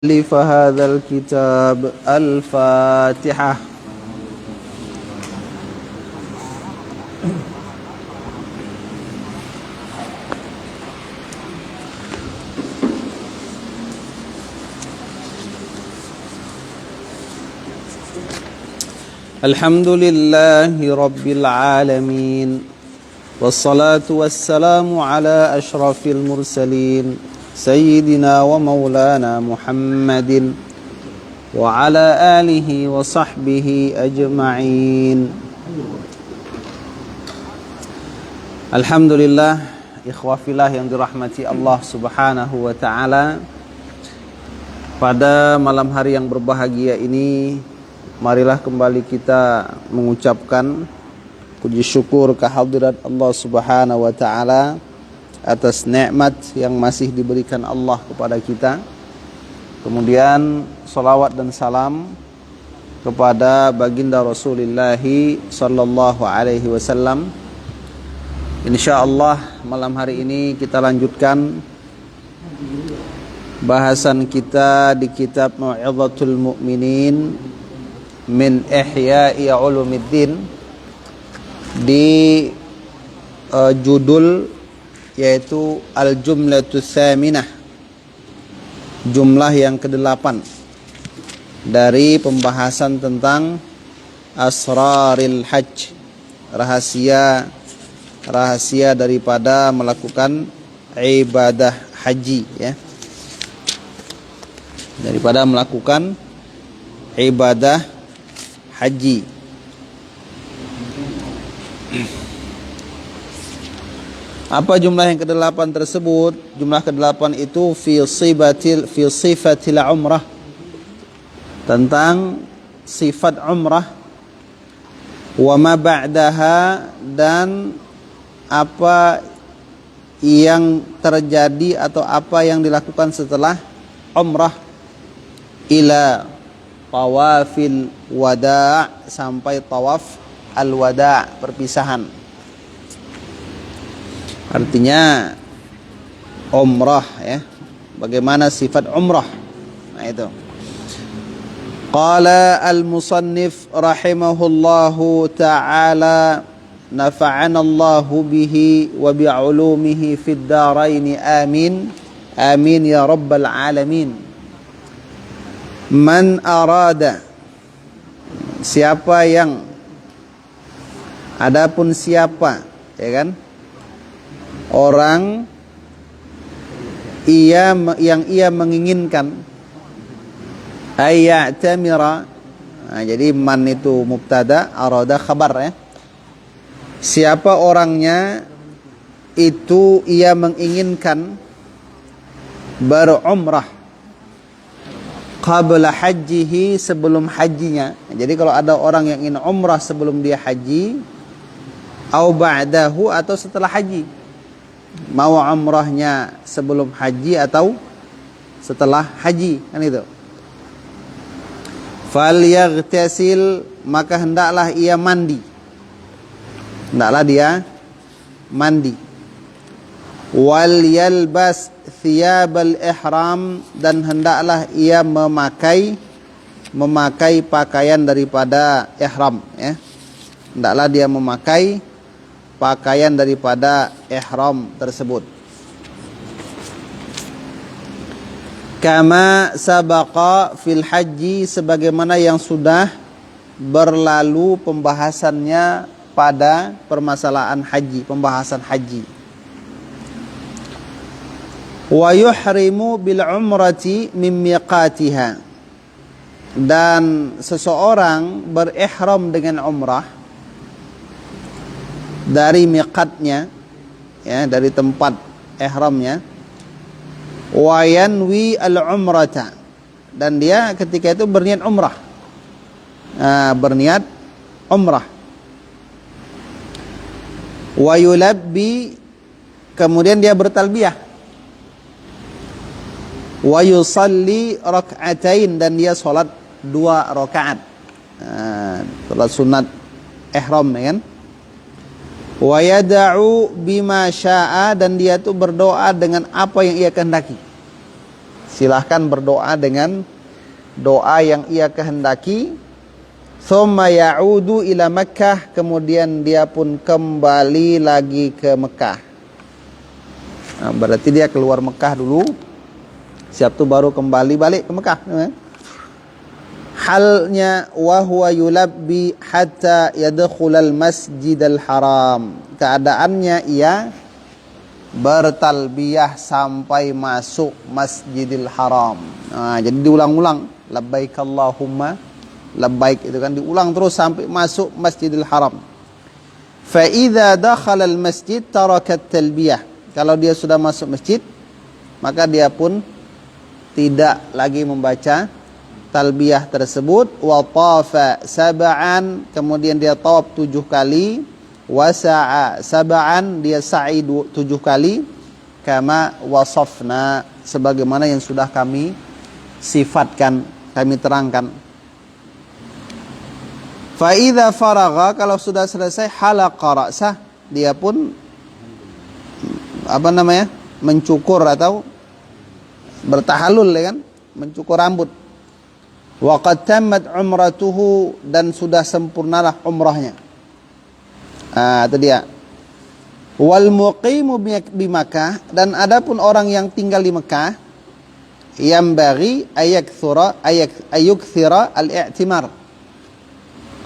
مؤلف هذا الكتاب. الفاتحة. الحمد لله رب العالمين، والصلاة والسلام على أشرف المرسلين سيدنا ومولانا محمد وعلى آله وصحبه أجمعين. Alhamdulillah, ikhwafillah yang dirahmati Allah subhanahu wa ta'ala. Pada malam hari yang berbahagia ini, marilah kembali kita mengucapkan puji syukur kehadirat Allah subhanahu wa ta'ala atas nikmat yang masih diberikan Allah kepada kita. Kemudian salawat dan salam kepada baginda Rasulullah sallallahu alaihi wasallam. Insyaallah malam hari ini kita lanjutkan bahasan kita di kitab Mau'izatul Mu'minin min Ihya'i Ulumiddin di judul yaitu Al-Jumlatus Tsaminah, jumlah yang ke-8 dari pembahasan tentang Asraril Hajj, rahasia daripada melakukan ibadah haji, ya. Daripada melakukan ibadah haji. Apa jumlah yang ke-8 tersebut? Jumlah ke-8 itu fi sifatil umrah, tentang sifat umrah, wa ma ba'daha, dan apa yang terjadi atau apa yang dilakukan setelah umrah, ila tawafil wada', sampai tawaf al-wada', perpisahan. Artinya umrah, ya. Bagaimana sifat umrah? Nah, itu. Qala al-musannif rahimahullahu ta'ala, nafa'ana Allahu bihi wa bi'ulumihi fid darain, amin. Amin ya rabbal alamin. Man arada, siapa yang, adapun siapa, ya kan? Orang yang ia menginginkan ayya'tamira. Nah, jadi man itu mubtada, arada khabar, ya. Siapa orangnya itu ia menginginkan berumrah qabla hajjihi, sebelum hajinya. Jadi kalau ada orang yang ingin umrah sebelum dia haji, au ba'dahu, atau setelah haji, mau umrahnya sebelum haji atau setelah haji, kan itu. Falyaghtasil, maka hendaklah ia mandi. Hendaklah dia mandi. Wal yalbas thiyabal ihram, dan hendaklah ia memakai pakaian daripada ihram, ya. Hendaklah dia memakai pakaian daripada ihram tersebut. Kama sabaqa fil haji, sebagaimana yang sudah berlalu pembahasannya pada permasalahan haji, pembahasan haji. Wa yuhrimu bil umrati min miqatiha, dan seseorang berihram dengan umrah dari miqatnya, ya, dari tempat ihramnya. Wa yanwi al-umrata, dan dia ketika itu berniat umrah. Berniat umrah. Wa yulabbi, kemudian dia bertalbiyah. Wa yusalli rak'atain, dan dia salat 2 rakaat. Salat sunat ihram, ya kan? Wa yada'u bima syaa, dan dia tuh berdoa dengan apa yang ia kehendaki. Silahkan berdoa dengan doa yang ia kehendaki. Thumma ya'udu ila Makkah, kemudian dia pun kembali lagi ke Mekah. Nah, berarti dia keluar Mekah dulu, siap tu baru kembali balik ke Mekah. Halnya wa huwa yulabbi hatta yadkhulal masjidal haram. Keadaannya ia bertalbiyah sampai masuk Masjidil Haram. Nah, jadi diulang-ulang, labbaik Allahumma labbaik, itu kan diulang terus sampai masuk Masjidil Haram. Fa idza dakhala al masjid taraka talbiyah. Kalau dia sudah masuk masjid, maka dia pun tidak lagi membaca talbiyah tersebut. Wa tafa sab'an, kemudian dia tawaf 7 kali. Wa sa'a sab'an, dia sa'i 7 kali. Kama wasafna, sebagaimana yang sudah kami sifatkan, kami terangkan. Fa idza faragha, kalau sudah selesai, halaqa ra'sah, dia pun mencukur atau bertahalul, ya kan, mencukur rambut. Wa qad tammat umratuhu, dan sudah sempurnalah umrahnya. Itu dia. Wal muqimu bi Makkah, dan adapun orang yang tinggal di Mekah, yang bagi ayukthira al-i'timar.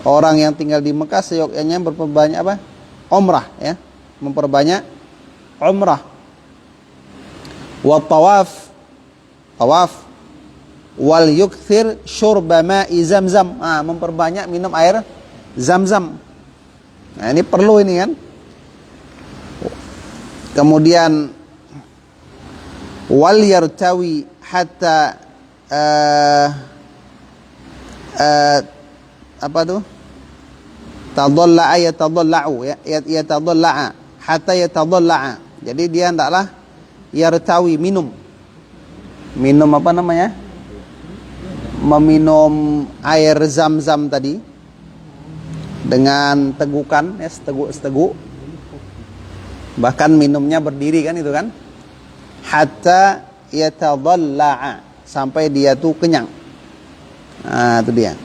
Orang yang tinggal di Mekah seyogyanya berperbanyak apa? Umrah, ya. Memperbanyak umrah. Wa tawaf. Wal yukthir syurba ma'i zamzam. Memperbanyak minum air Zamzam. Nah, ini perlu ini kan. Kemudian wal yartawi hatta tadalla'a yatadalla'a hatta yatadalla'a. Jadi dia hendaklah yartawi, minum meminum air Zamzam tadi dengan tegukan, ya, seteguk. Bahkan minumnya berdiri kan, itu kan. Hatta yatadalla'a, sampai dia tuh kenyang. Nah, itu dia.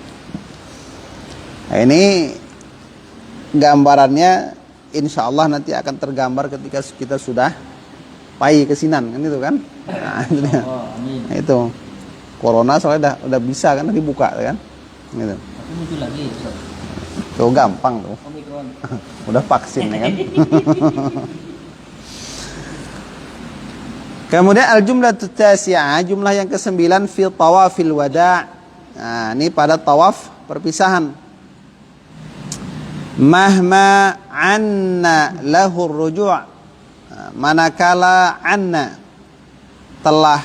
Nah, ini gambarannya insyaallah nanti akan tergambar ketika kita sudah pai kesinan, kan itu kan. Nah, itu dia. Nah, itu. Corona soalnya udah bisa kan, dibuka kan. Gitu. Tapi muncul lagi, Ustaz. Tuh gampang tuh. Omikron. Udah vaksin, ya kan. Kemudian al-jumlah tasi'ah, jumlah yang ke-9 fi tawafil wada'. Nah, ini pada tawaf perpisahan. Mahma anna lahur ruju'. Manakala anna telah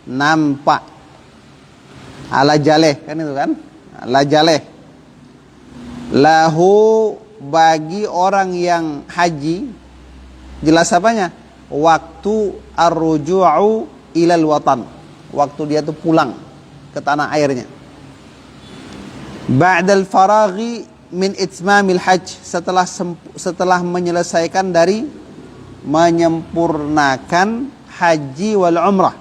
nampak, ala jaleh kan itu kan, ala jaleh, lahu bagi orang yang haji, jelas apanya, waktu ar-ruju'u ilal watan, waktu dia tuh pulang ke tanah airnya, ba'dal faraghi min itmamil hajj, setelah menyelesaikan dari menyempurnakan haji wal umrah.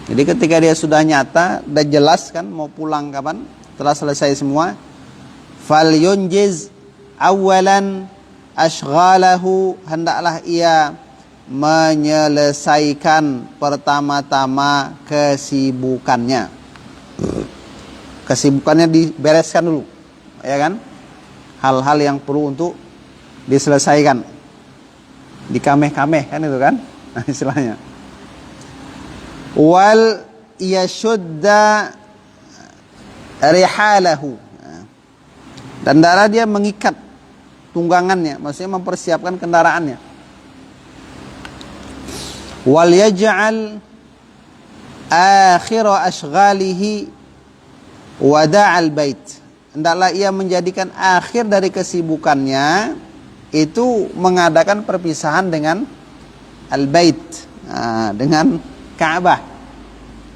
Jadi ketika dia sudah nyata dan jelas kan mau pulang kapan, telah selesai semua, fal yunjiz awalan ashghalahu, hendaklah ia menyelesaikan pertama-tama kesibukannya. Kesibukannya dibereskan dulu, ya kan? Hal-hal yang perlu untuk diselesaikan, dikameh-kameh kan itu kan, nah, istilahnya. Wal yashudda rihalahu, dan darah dia mengikat tunggangannya, maksudnya mempersiapkan kendaraannya. Wal yaj'al akhira ashghalihi wada'al bait, hendaklah ia menjadikan akhir dari kesibukannya itu mengadakan perpisahan dengan al-bait, dengan Ka'bah,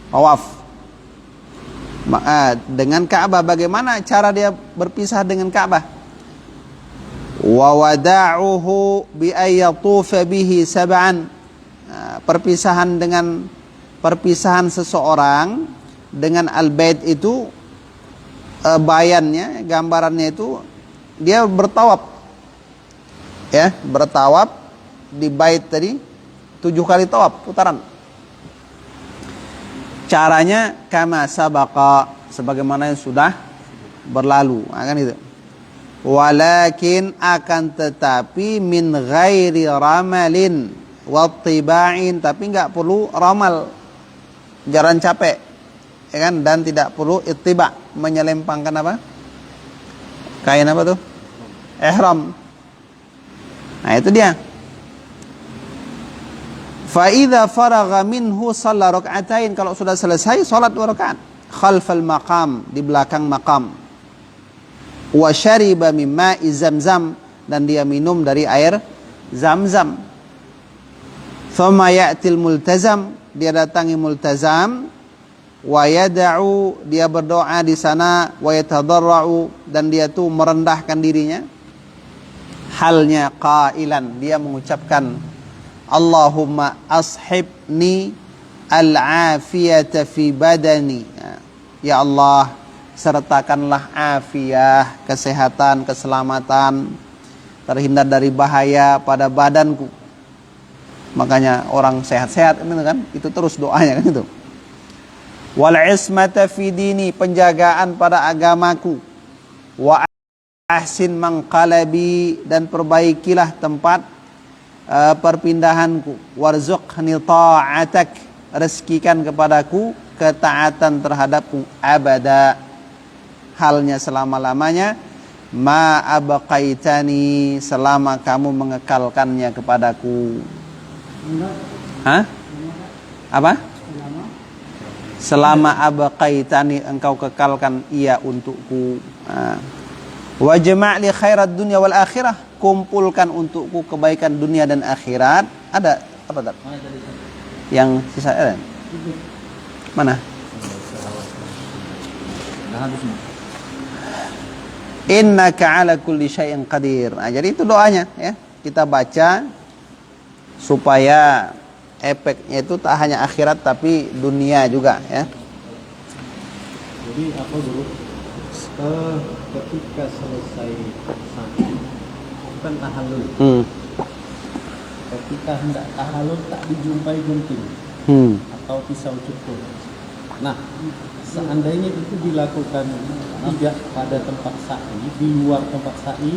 tawaf dengan Ka'bah. Bagaimana cara dia berpisah dengan Ka'bah? Wa wada'uhu bi ayyatufa bihi sab'an, perpisahan dengan perpisahan seseorang dengan al-bait itu, bayannya, gambarannya itu dia bertawaf, ya, bertawaf di bait tadi 7 kali tawaf putaran. Caranya kama sabaqa, sebagaimana yang sudah berlalu, kan itu. Walakin akan tetapi min ghairi ramalin wattiba'in, tapi enggak perlu ramal, jalan capek, ya kan, dan tidak perlu ittiba, menyelempangkan apa? Kain apa tuh? Ihram. Nah, itu dia. Fa idza faragha minhu shalla rak'atain, kalau sudah selesai salat 2 rakaat khalfal maqam, di belakang maqam. Wa syariba min ma'i zamzam, dan dia minum dari air zamzam. Thumma ya'til multazam, dia datangi multazam. Wa yad'u, dia berdoa di sana. Wa yatadarra'u, dan dia tuh merendahkan dirinya. Halnya qailan, dia mengucapkan Allahumma ashibni al-afiyata fi badani, ya Allah, sertakanlah afiyah, kesehatan, keselamatan, terhindar dari bahaya pada badanku. Makanya orang sehat-sehat itu kan, itu terus doanya kan itu. Wal ismata fi dini, penjagaan pada agamaku. Wa ahsin manqalabi, dan perbaikilah tempat perpindahanku. Warzuqni ta'atak, rezekikan kepadaku ketaatan terhadapmu abada, halnya selama-lamanya. Ma abqaitani, selama kamu mengekalkannya kepadaku. Hah? Apa? Selama abqaitani, engkau kekalkan ia untukku. Wa jama' li khairat dunya wal akhirah, kumpulkan untukku kebaikan dunia dan akhirat. Ada apa tadi? Yang sisa ada? Mana? Innaka ala kulli syai'in qadir. Nah, jadi itu doanya ya. Kita baca supaya efeknya itu tak hanya akhirat tapi dunia juga ya. Jadi apa dulu? Ketika selesai sa'i bukan tahallul. Ketika hendak tahallul tak dijumpai gunting atau pisau cukur. Nah, seandainya itu dilakukan tidak pada tempat sa'i, di luar tempat sa'i,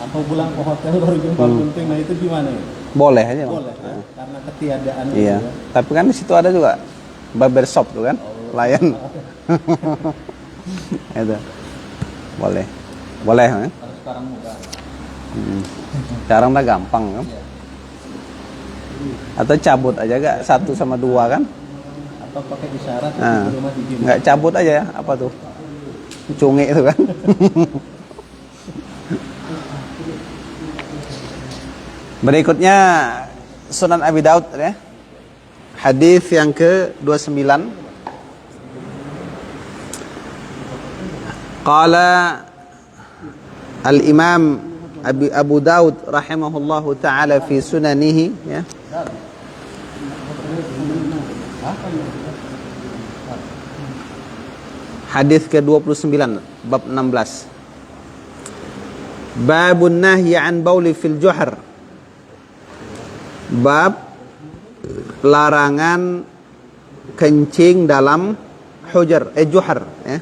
atau pulang ke hotel baru jumpa gunting, nah itu gimana ya? Boleh aja, boleh ya? Karena ketiadaan. Iya. Juga. Tapi kan di situ ada juga barbershop tuh kan, layan. Itu boleh, boleh kan? Kalau sekarang mudah. Sekarang udah gampang kan? Iya. Atau cabut aja gak 1 sama 2 kan? Atau pakai isyarat di rumah di nggak cabut aja ya, apa tuh? Cungi itu kan? Berikutnya Sunan Abi Daud ya. Hadis yang ke-29. Qala Al-Imam Abu Daud rahimahullahu taala fi sunanihi ya. Hadis ke-29 bab 16. Babun nahyi an bauli fil juhar. Bab larangan kencing dalam hujar, juhar ya.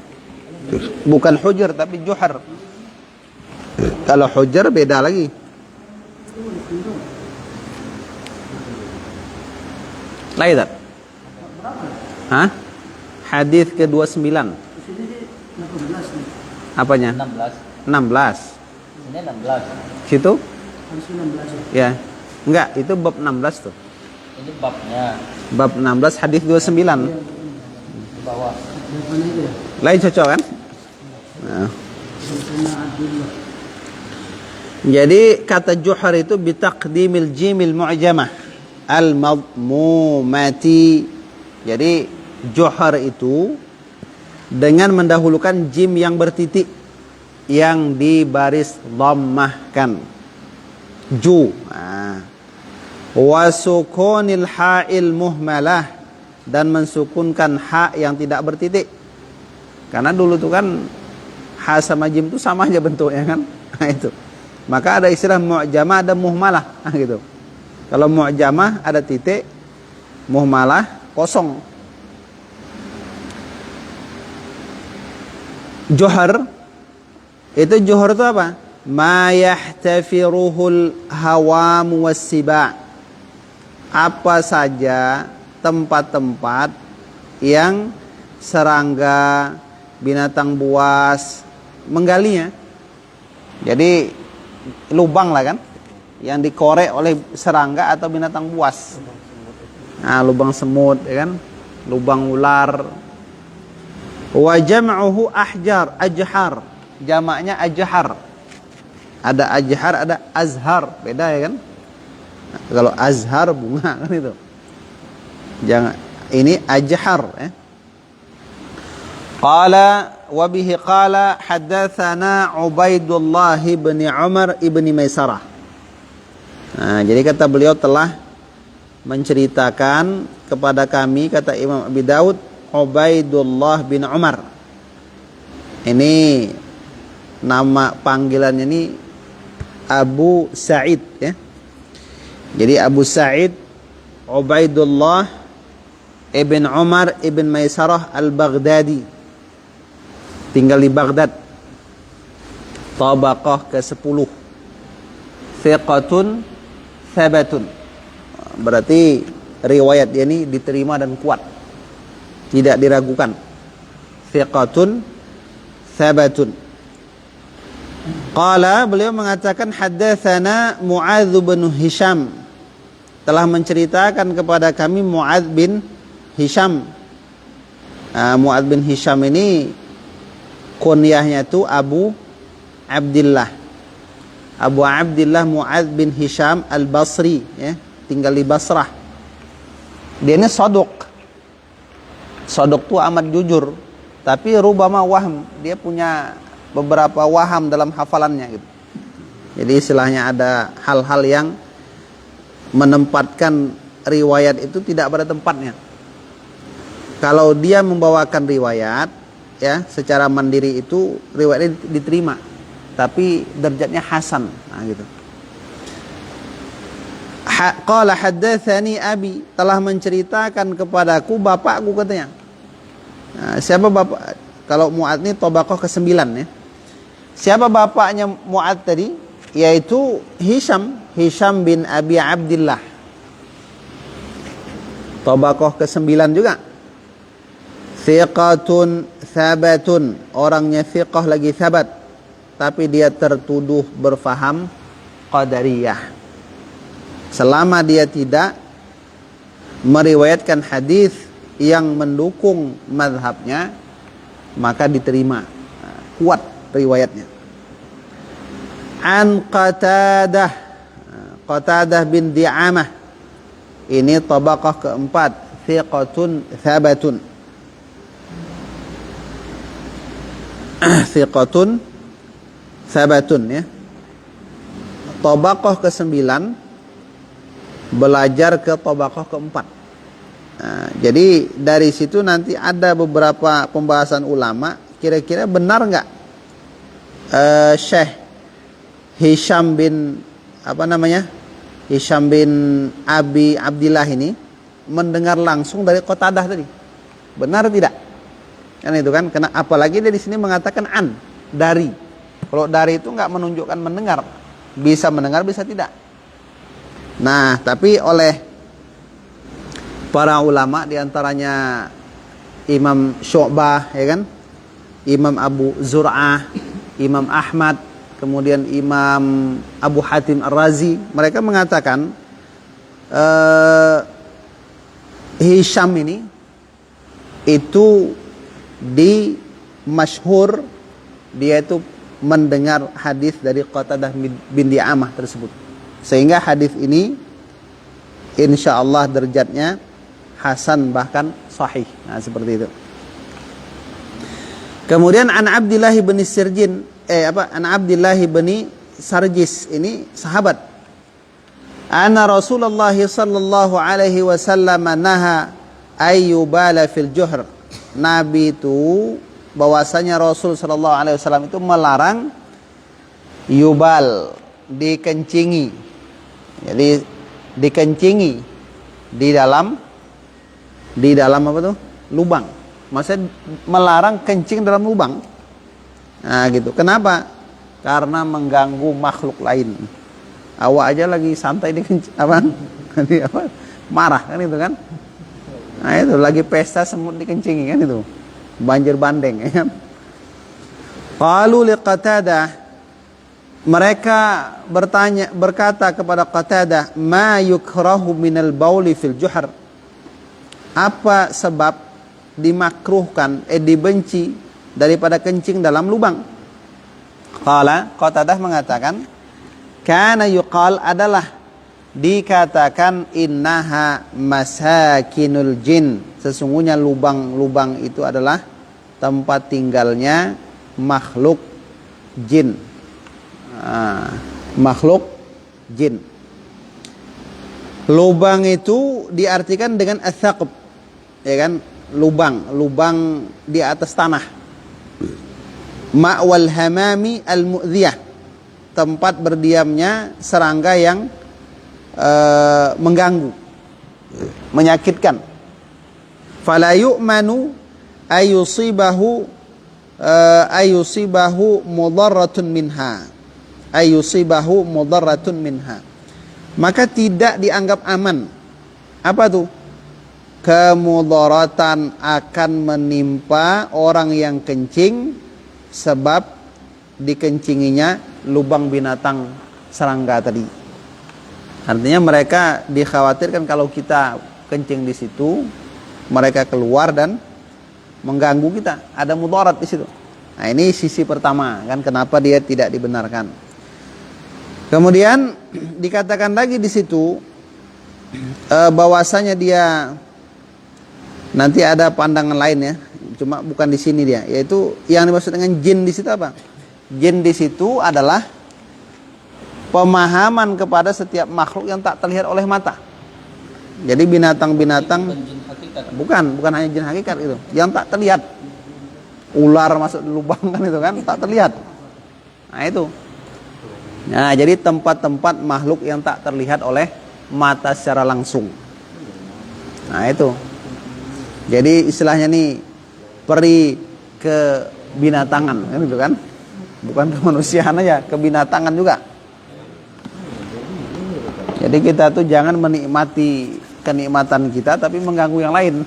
Bukan hujar tapi juhar. Kalau hujar beda lagi. Lain tak? Hah? Hadis ke-29. Apanya? 16. Ini 16. Situ? Ya. Enggak, itu bab 16 tuh. Ini babnya. Bab 16 hadis 29. Di bawah. Lain cocok kan? Nah. Jadi kata juhar itu bitaqdimil jimil mu'jamah al-madmumati. Jadi juhar itu dengan mendahulukan jim yang bertitik yang dibaris dhammahkan. Ju. Wa sukunil ha'il muhmalah, dan mensukunkan ha yang tidak bertitik. Karena dulu tuh kan ha sama jim itu sama aja bentuknya kan. Nah, itu. Maka ada istilah mu'jamah, ada muhmalah, gitu. Kalau mu'jamah ada titik, muhmalah kosong. Johar itu johar itu apa? Ma yahtafiruhul hawam wassiba. Apa saja tempat-tempat yang serangga, binatang buas menggalinya. Jadi lubang lah kan yang dikorek oleh serangga atau binatang buas. Nah, lubang semut ya kan, lubang ular. Wa jam'uhu ahjar, ajhar. Jamaknya ajhar. Ada ajhar, ada azhar. Beda ya kan? Nah, kalau azhar bunga kan itu. Jangan, ini ajhar ya. Qala wa bihi qala haddatsana Ubaidullah bin Umar ibn Maisarah. Nah, jadi kata beliau telah menceritakan kepada kami, kata Imam Abi Daud, Ubaidullah bin Umar. Ini nama panggilannya ini Abu Sa'id ya. Jadi Abu Sa'id Ubaidullah ibn Umar ibn Maisarah al-Baghdadi, tinggal di Baghdad, tabaqah ke-10, thiqatun thabatun. Berarti riwayat dia ini diterima dan kuat, tidak diragukan. Thiqatun thabatun. Qala, beliau mengatakan haddatsana Mu'adz bin Hisham, telah menceritakan kepada kami Mu'adz bin Hisham. Mu'adz bin Hisham ini kunyahnya itu Abu Abdillah. Abu Abdillah Mu'adz bin Hisham al-Basri ya, tinggal di Basrah. Dia ini sodok. Sodok itu amat jujur, tapi rubama waham, dia punya beberapa waham dalam hafalannya gitu. Jadi istilahnya ada hal-hal yang menempatkan riwayat itu tidak pada tempatnya. Kalau dia membawakan riwayat ya secara mandiri itu riwayatnya diterima, tapi derajatnya hasan. Nah, gitu. Qala haddatsani abi, telah menceritakan kepadaku bapakku, katanya. Nah, siapa bapak? Kalau Mu'adz ini tabaqah ke-9 ya. Siapa bapaknya Mu'adz tadi? Yaitu Hisham bin Abi Abdillah. Tabaqah ke-9 juga. Thiqatun thabatun, orangnya thiqah lagi thabat, tapi dia tertuduh berfaham qadariyah. Selama dia tidak meriwayatkan hadis yang mendukung mazhabnya, maka diterima, kuat riwayatnya. An Qatadah bin Di'amah, ini tabaqah keempat, thiqatun thabatun. Thiqatun thabatun ya. Tabaqah ke-9 belajar ke tabaqah ke-4. Nah, jadi dari situ nanti ada beberapa pembahasan ulama, kira-kira benar enggak Syekh Hisham bin Hisham bin Abi Abdillah ini mendengar langsung dari Qatadah tadi. Benar tidak? Kan itu kan, karena apalagi dia di sini mengatakan dari. Kalau dari itu enggak menunjukkan mendengar. Bisa mendengar, bisa tidak. Nah, tapi oleh para ulama diantaranya Imam Syu'bah ya kan, Imam Abu Zur'ah, Imam Ahmad, kemudian Imam Abu Hatim Ar-Razi, mereka mengatakan Hisham ini itu di masyhur dia itu mendengar hadis dari Qatadah bin Di'amah tersebut, sehingga hadis ini insyaallah derajatnya hasan bahkan sahih. Nah, seperti itu. Kemudian an Abdillah bin Sirjin an Abdillah bin Sarjis, ini sahabat. Anna Rasulullah sallallahu alaihi wasallam naha ayyubala fil juhr. Nabi itu bahwasanya Rasul sallallahu alaihi wasallam itu melarang yubal, dikencingi. Jadi dikencingi di dalam apa tuh? Lubang. Maksudnya melarang kencing dalam lubang. Nah, gitu. Kenapa? Karena mengganggu makhluk lain. Awak aja lagi santai dikencing apa? Marah kan itu kan? Nah, itu lagi pesta semut dikencingi kan itu. Banjir bandeng ya kan? Qalu li Qatadah, mereka berkata kepada Qatadah, ma yukrahu minal bauli fil juhar. Apa sebab dimakruhkan, dibenci daripada kencing dalam lubang? Qatadah mengatakan, kana yuqal, adalah dikatakan, innaha masakinul jin, sesungguhnya lubang-lubang itu adalah tempat tinggalnya makhluk jin. Makhluk jin. Lubang itu diartikan dengan athaqb, ya kan? Lubang di atas tanah. Ma'wal hamami al-mu'dhiyah, tempat berdiamnya serangga yang mengganggu, menyakitkan. Fala yu'manu ayusibahu mudarratun minha. Maka tidak dianggap aman. Apa tuh? Kemudaratan akan menimpa orang yang kencing sebab dikencinginya lubang binatang serangga tadi. Artinya mereka dikhawatirkan kalau kita kencing di situ, mereka keluar dan mengganggu kita. Ada mudarat di situ. Nah, ini sisi pertama kan, kenapa dia tidak dibenarkan. Kemudian dikatakan lagi di situ bahwasanya dia nanti ada pandangan lain ya, cuma bukan di sini dia, yaitu yang dimaksud dengan jin di situ apa? Jin di situ adalah pemahaman kepada setiap makhluk yang tak terlihat oleh mata. Jadi binatang-binatang bukan hanya jin hakikat itu, yang tak terlihat. Ular masuk di lubang kan itu kan tak terlihat. Nah itu. Nah, jadi tempat-tempat makhluk yang tak terlihat oleh mata secara langsung. Nah itu. Jadi istilahnya nih peri ke binatangan kan gitu kan. Bukan ke manusiaan aja, ke binatangan juga. Jadi kita tuh jangan menikmati kenikmatan kita tapi mengganggu yang lain.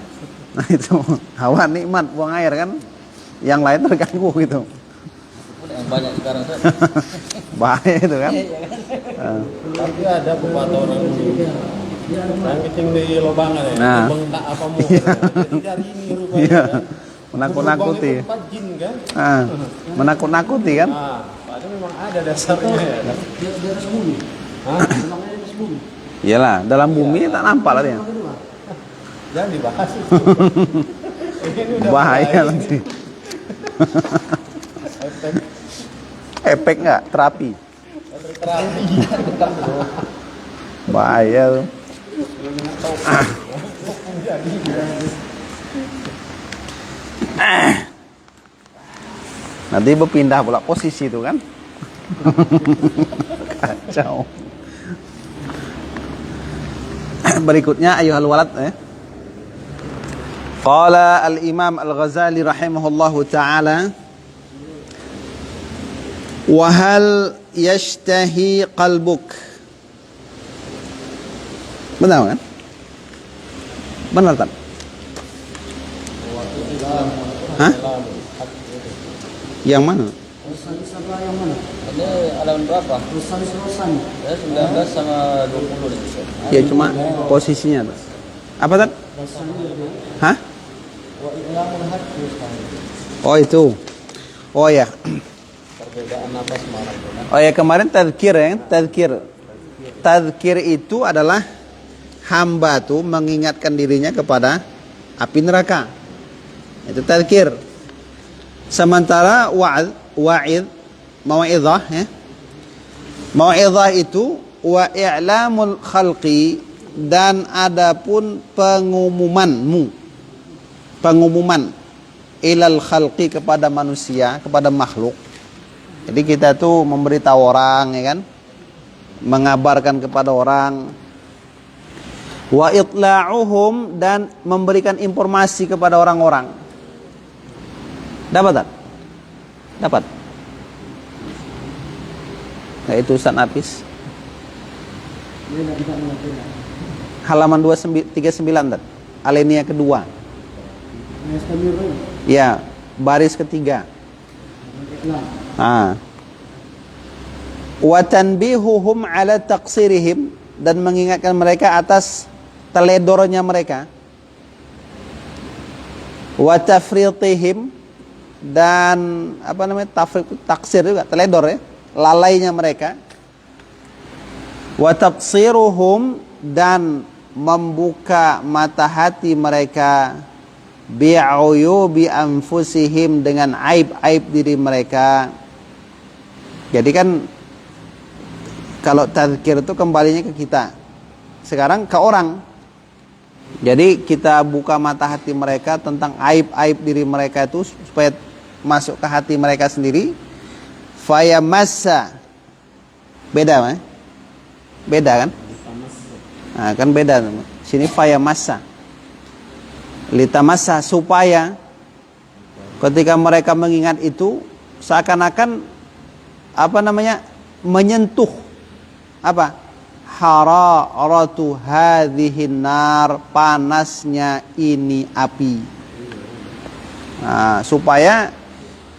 Nah itu, hawa nikmat buang air kan, yang lain terganggu gitu. Yang banyak sekarang Bahaya itu kan. Tapi ada pepatah orang dulu yang kencing di lobangan ya, Nah. bengkak apa mau. Jadi dari ini rupanya Iya. kan. Menakut-nakuti. Lubang itu tempat jin kan. Menakut-nakuti kan. Nah, padahal memang ada dasarnya ya. Di atas bumi. Hah? Memangnya di atas bumi. Iyalah, dalam bumi tak nampak lah dia. Jangan dibahas itu. Ini udah Bahaya nanti. Efek enggak? Terapi. terapi. Bahaya tuh. Nanti berpindah pula posisi itu kan. Kacau. Berikutnya ayuhal walad Qala al-Imam Al-Ghazali rahimahullahu ta'ala, wa hal yashtahi qalbuk. Benar kan? Benar kan? Hah? Yang mana? Yang mana? Ini halaman berapa? Rosan. Ya, 19 sama 20 nih. Ya cuma posisinya apa kan? Hah? Oh itu. Oh ya. Perbedaan nafas marah. Oh ya, kemarin tadzkir ya, tadzkir. Tadzkir itu adalah hamba tuh mengingatkan dirinya kepada api neraka. Itu tadzkir. Sementara wa'id, mau'izah ya. Mau'izah itu wa i'lamul khalqi dan adapun pengumuman ilal khalqi kepada manusia, kepada makhluk. Jadi kita tuh memberitahu orang, ya kan, mengabarkan kepada orang. Wa itla'uhum, dan memberikan informasi kepada orang-orang. Dapat tak? Dapat. Nah, itu Ustaz Apis. Halaman 239 tak? Alinea kedua. Ya, baris ketiga. Wa tanbihuhum ala taqsirihim, dan mengingatkan mereka atas teledornya mereka. Wa tafritihim, dan taksir juga, teledor ya, lalainya mereka. Wa tabsiruhum, dan membuka mata hati mereka bi'uyubi anfusihim, dengan aib-aib diri mereka. Jadi kan kalau tazkir itu kembalinya ke kita, sekarang ke orang. Jadi kita buka mata hati mereka tentang aib-aib diri mereka itu, supaya masuk ke hati mereka sendiri. Fayamassa, beda kan? Beda kan? Nah, kan beda. Sini fayamassa, litamassa, supaya ketika mereka mengingat itu seakan-akan menyentuh hararatu hadhihin nar, panasnya ini api. Nah, supaya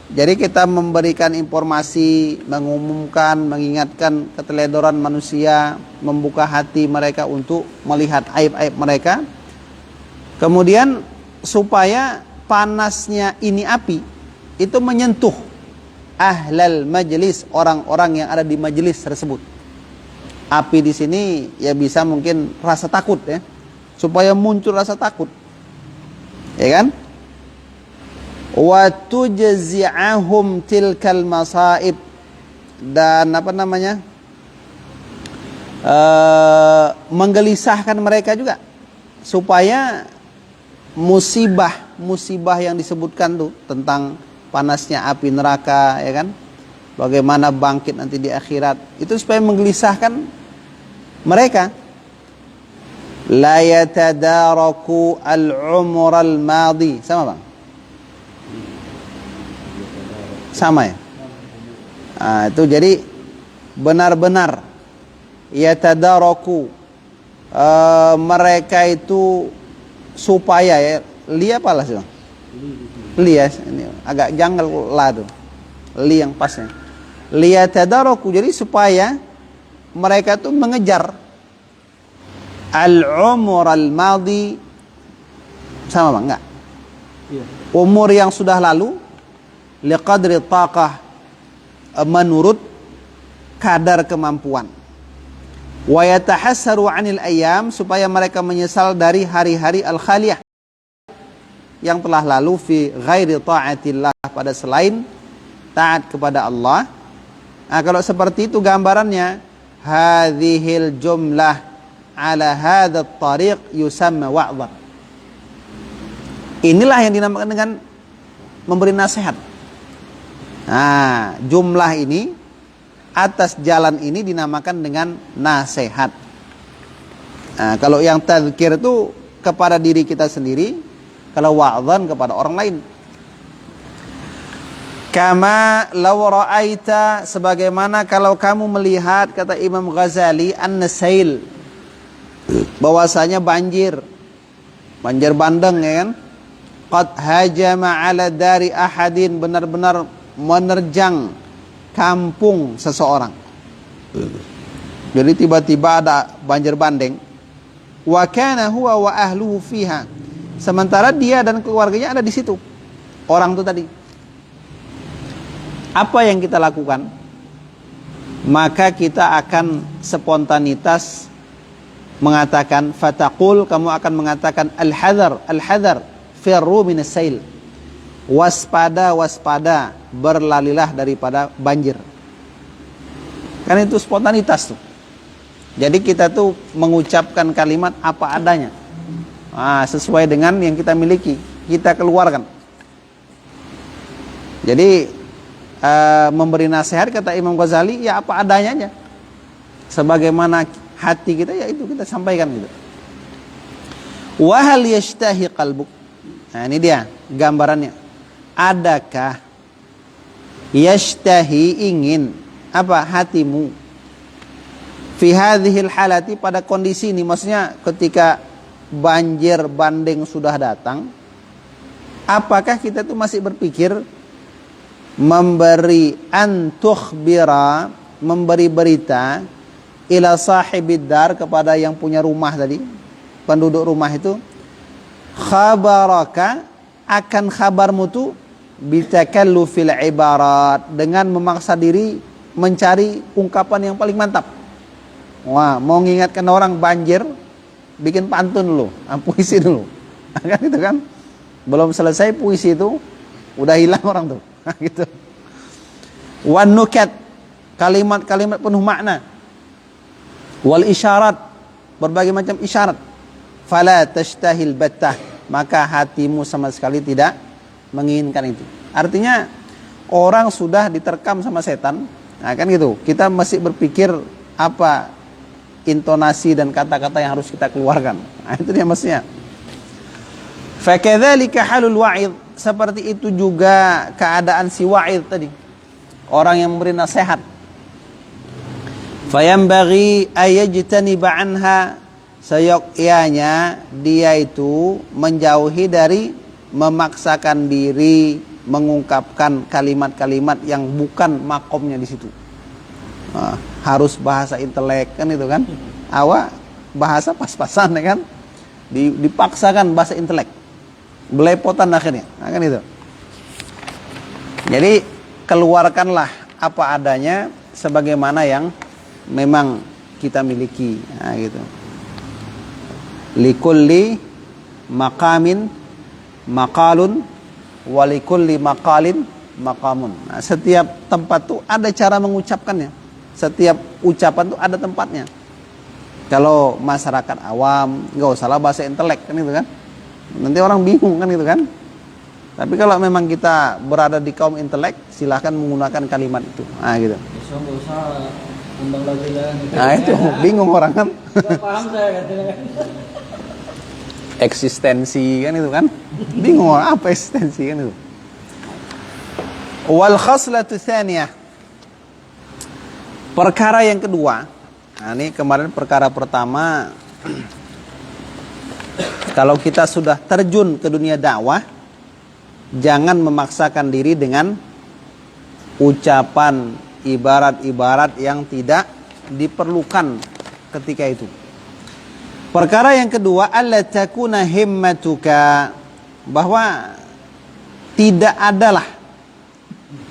jadi kita memberikan informasi, mengumumkan, mengingatkan keteledoran manusia, membuka hati mereka untuk melihat aib-aib mereka. Kemudian supaya panasnya ini api itu menyentuh ahlal majlis, orang-orang yang ada di majelis tersebut. Api di sini ya bisa mungkin rasa takut ya, supaya muncul rasa takut, ya kan? Wa tujzi'ahum tilkal masaib, dan menggelisahkan mereka juga, supaya musibah yang disebutkan tuh tentang panasnya api neraka, ya kan, bagaimana bangkit nanti di akhirat, itu supaya menggelisahkan mereka. La yatadaraku al-umur al-madi, sama bang? Sama ya? Nah, itu jadi benar-benar yatadaraku, mereka itu supaya ya, li apalah sih bang? Li ya, ini agak janggal lah tuh, li yang pasnya. Li yatadaraku, jadi supaya mereka tuh mengejar al-umur al-madi, sama bang? Enggak? Iya. Umur yang sudah lalu, liqadri taqah, menurut kadar kemampuan. Wa yatahassaru 'anil ayyam, supaya mereka menyesal dari hari-hari al-khaliyah yang telah lalu, fi ghairi ta'atillah, pada selain taat kepada Allah. Nah, kalau seperti itu gambarannya, hadhil jumlah ala hadzal tariq yusamma wa'dha. Inilah yang dinamakan dengan memberi nasihat. Nah, jumlah ini atas jalan ini dinamakan dengan nasihat. Nah, kalau yang tazkir itu kepada diri kita sendiri, kalau wa'dhan kepada orang lain. Kama law ra'aita, sebagaimana kalau kamu melihat, kata Imam Ghazali, an-nasail, bahwasanya banjir bandang, ya kan, qad hajama ala dari ahadin, benar-benar menerjang kampung seseorang. Jadi tiba-tiba ada banjir bandang, wa kana huwa wa ahluhu fiha, sementara dia dan keluarganya ada di situ, orang itu tadi. Apa yang kita lakukan? Maka kita akan spontanitas mengatakan, fataqul, kamu akan mengatakan, al-hadar firru minas sail, waspada, berlalilah daripada banjir. Kan itu spontanitas tuh. Jadi kita tuh mengucapkan kalimat apa adanya, sesuai dengan yang kita miliki, kita keluarkan. Jadi memberi nasihat kata Imam Ghazali ya apa adanya aja, sebagaimana hati kita ya itu kita sampaikan gitu. Wa hal yashtahi qalbuk. Nah ini dia gambarannya. Adakah yashtahi ingin apa hatimu fi hadhil halati pada kondisi ini, maksudnya ketika banjir banding sudah datang, apakah kita tuh masih berpikir memberi antukhbira, memberi berita ila sahibid dar, kepada yang punya rumah tadi, penduduk rumah itu, khabaraka, akan kabarmu tuh bitakallufil ibarat, dengan memaksa diri mencari ungkapan yang paling mantap. Wah, mau mengingatkan orang banjir, bikin pantun dulu, puisi dulu. Kan itu kan, belum selesai puisi itu udah hilang orang tuh. Gitu. Wan nukat, kalimat-kalimat penuh makna. Wal isyarat, berbagai macam isyarat. Fala tashtahil battah, maka hatimu sama sekali tidak menginginkan itu. Artinya orang sudah diterkam sama setan, nah kan gitu. Kita masih berpikir apa intonasi dan kata-kata yang harus kita keluarkan. Nah, itu dia maksudnya. Fakadzalika halul wa'id, seperti itu juga keadaan si wa'id tadi, orang yang memberi nasihat. Fayambaghi ayajtaniba anha, seyogyanya dia itu menjauhi dari memaksakan diri mengungkapkan kalimat-kalimat yang bukan makomnya di situ. Harus bahasa intelek kan itu kan, awak bahasa pas-pasan ya kan, dipaksakan bahasa intelek, belepotan akhirnya, nah, kan itu. Jadi keluarkanlah apa adanya sebagaimana yang memang kita miliki, nah, gitu. Likulli maqamin maqalun walikulli maqalin maqamun. Nah, setiap tempat tuh ada cara mengucapkannya. Setiap ucapan tuh ada tempatnya. Kalau masyarakat awam nggak usahlah bahasa intelek kan itu kan. Nanti orang bingung kan itu kan. Tapi kalau memang kita berada di kaum intelek, silahkan menggunakan kalimat itu. Nah, gitu. Besok nggak usah undang lagi lah. Nah, itu bingung orang kan. Nggak paham saya katanya. Eksistensi kan itu kan. Bingung orang apa eksistensi kan itu. Wal khaslatu tsaniyah, perkara yang kedua. Nah, ini kemarin perkara pertama, kalau kita sudah terjun ke dunia dakwah, jangan memaksakan diri dengan ucapan ibarat-ibarat yang tidak diperlukan ketika itu. Perkara yang kedua, alla takuna himmatuka, bahwa tidak adalah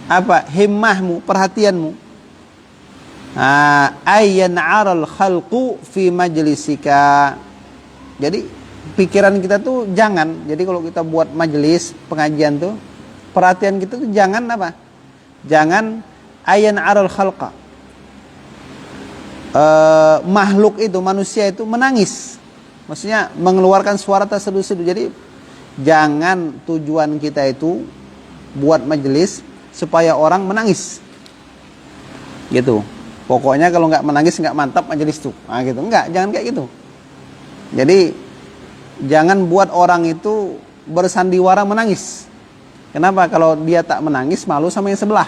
apa himmahmu, perhatianmu, ayyan'aral khalqu fi majlisika. Jadi pikiran kita tuh jangan, jadi kalau kita buat majelis pengajian tuh, perhatian kita tuh jangan apa? Jangan ayyan'aral khalqa, makhluk itu, manusia itu menangis, maksudnya mengeluarkan suara terseduh-seduh. Jadi jangan tujuan kita itu buat majelis supaya orang menangis gitu. Pokoknya kalau nggak menangis nggak mantap majelis tuh, nah, gitu. Enggak, jangan kayak gitu. Jadi jangan buat orang itu bersandiwara menangis. Kenapa? Kalau dia tak menangis, malu sama yang sebelah.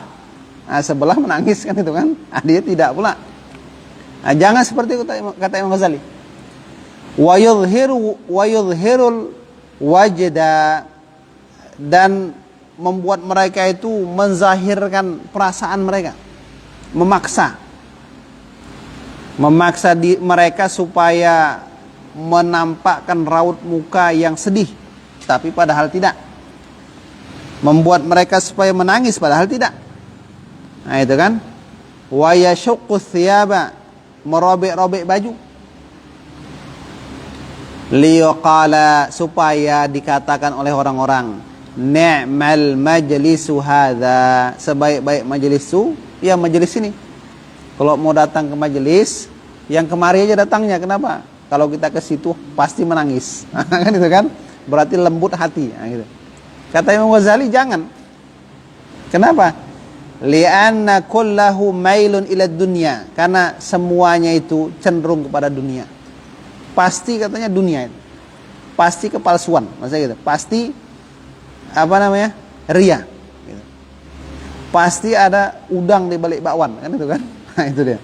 Nah, sebelah menangis kan itu kan, nah, dia tidak pula. Nah, jangan seperti itu kata Imam Ghazali. Wa yudhirul wajda, dan membuat mereka itu menzahirkan perasaan mereka, memaksa mereka supaya menampakkan raut muka yang sedih, tapi padahal tidak. Membuat mereka supaya menangis, padahal tidak. Nah itu kan. Wa yashuqqu thiyaba, merobek-robek baju. Liqala, supaya dikatakan oleh orang-orang, ni'mal majlisu hadza, sebaik-baik majelis itu ya majelis ini. Kalau mau datang ke majelis, Yang kemari aja datangnya, kenapa? Kalau kita ke situ pasti menangis. Kan itu kan? Berarti lembut hati. Nah, gitu. Kata Imam Ghazali, jangan. Kenapa? Li'anna kullahu mailun ila dunya. Karena semuanya itu cenderung kepada dunia. Pasti katanya dunia itu. Pasti kepalsuan, maksudnya gitu. Pasti ria. Gitu. Pasti ada udang di balik bakwan, kan itu kan? Nah, itu dia.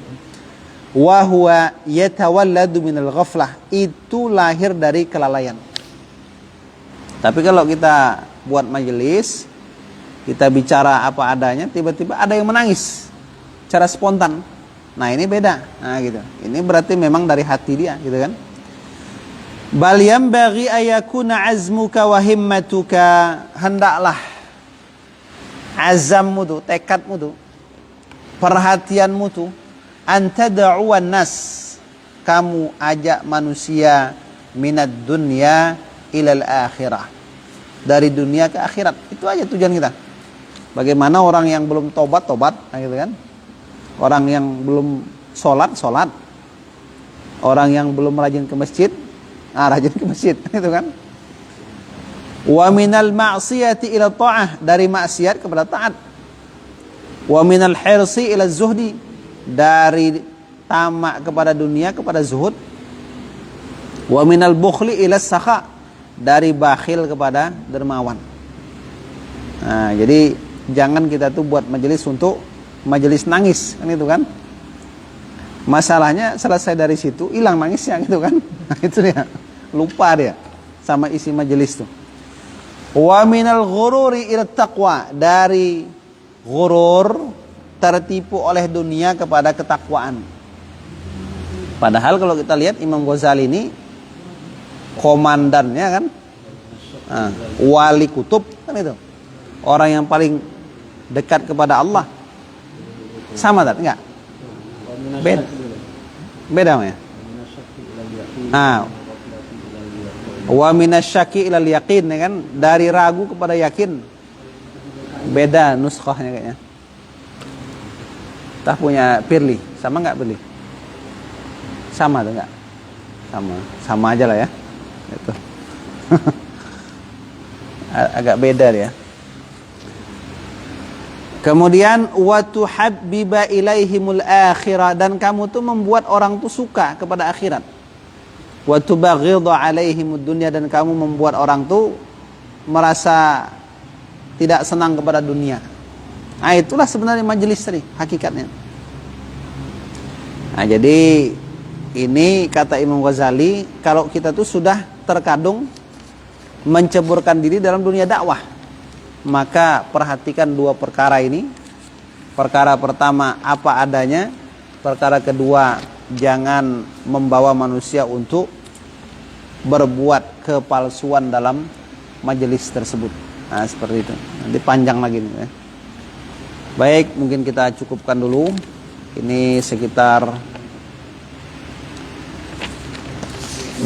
Wa huwa yatawalladu minal ghaflah. Itu lahir dari kelalaian. Tapi kalau kita buat majelis, kita bicara apa adanya, tiba-tiba ada yang menangis secara spontan. Nah, ini beda. Nah, gitu. Ini berarti memang dari hati dia, gitu kan? Bal yanbaghi ayakuna azmuka wa himmatuka, hendaklah azammu tuh, tekadmu tuh, perhatianmu tuh, antada'uwan nas, kamu ajak manusia minad dunya ilal akhirah, dari dunia ke akhirat. Itu aja tujuan kita. Bagaimana orang yang belum tobat, gitu kan? Orang yang belum sholat. Orang yang belum rajin ke masjid, rajin ke masjid, itu kan? Wa minal ma'siyati ila ta'ah, dari maksiat kepada taat. Wa minal hirsi ila zuhdi, dari tamak kepada dunia kepada zuhud. Wa minal bukhli ila sakha, dari bakhil kepada dermawan. Nah, jadi jangan kita tuh buat majelis untuk majelis nangis, kan itu kan? Masalahnya selesai dari situ hilang nangisnya, gitu kan? Nah, itu dia. Lupa dia sama isi majelis tuh. Wa minal ghururi ila taqwa, dari ghurur, tertipu oleh dunia kepada ketakwaan. Padahal kalau kita lihat Imam Ghazali ini komandannya kan, wali kutub kan itu, orang yang paling dekat kepada Allah. Sama tak? Enggak? Beda ya? Wa minasyaki ilal yaqin, ya kan, dari ragu kepada yakin. Beda nuskhahnya kayaknya. Tah punya Pirli, sama enggak Pirli? Sama atau enggak? Sama aja lah ya. Itu. Agak beda dia. Kemudian wa tuhabbiba ilaihimul akhirah, dan kamu tuh membuat orang tuh suka kepada akhirat. Wa tubaghidha alaihimud dunya, dan kamu membuat orang tuh merasa tidak senang kepada dunia. Nah, itulah sebenarnya majelis tadi hakikatnya. Nah, jadi ini kata Imam Ghazali, kalau kita tuh sudah terkadung menceburkan diri dalam dunia dakwah, maka perhatikan dua perkara ini. Perkara pertama apa adanya, perkara kedua jangan membawa manusia untuk berbuat kepalsuan dalam majelis tersebut. Nah, seperti itu. Nanti panjang lagi nih ya. Baik, mungkin kita cukupkan dulu. Ini sekitar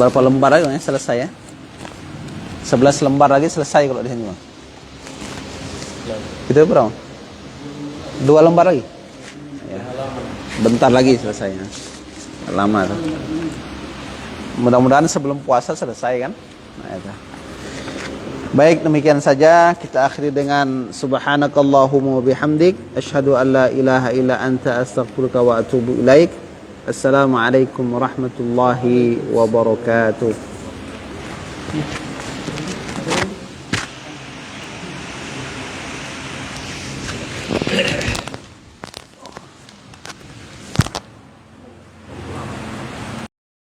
berapa lembar lagi ya selesai ya? 11 lembar lagi selesai kalau di sini, Bang. Itu berapa? 2 lembar lagi. Ya. Bentar lagi selesainya. Lama tuh. Mudah-mudahan sebelum puasa selesai kan? Nah, itu. Baik, demikian saja kita akhiri dengan subhanakallahumma wa bihamdik asyhadu an la ilaha illa anta astaghfiruka wa atubu ilaik. Assalamualaikum warahmatullahi wabarakatuh.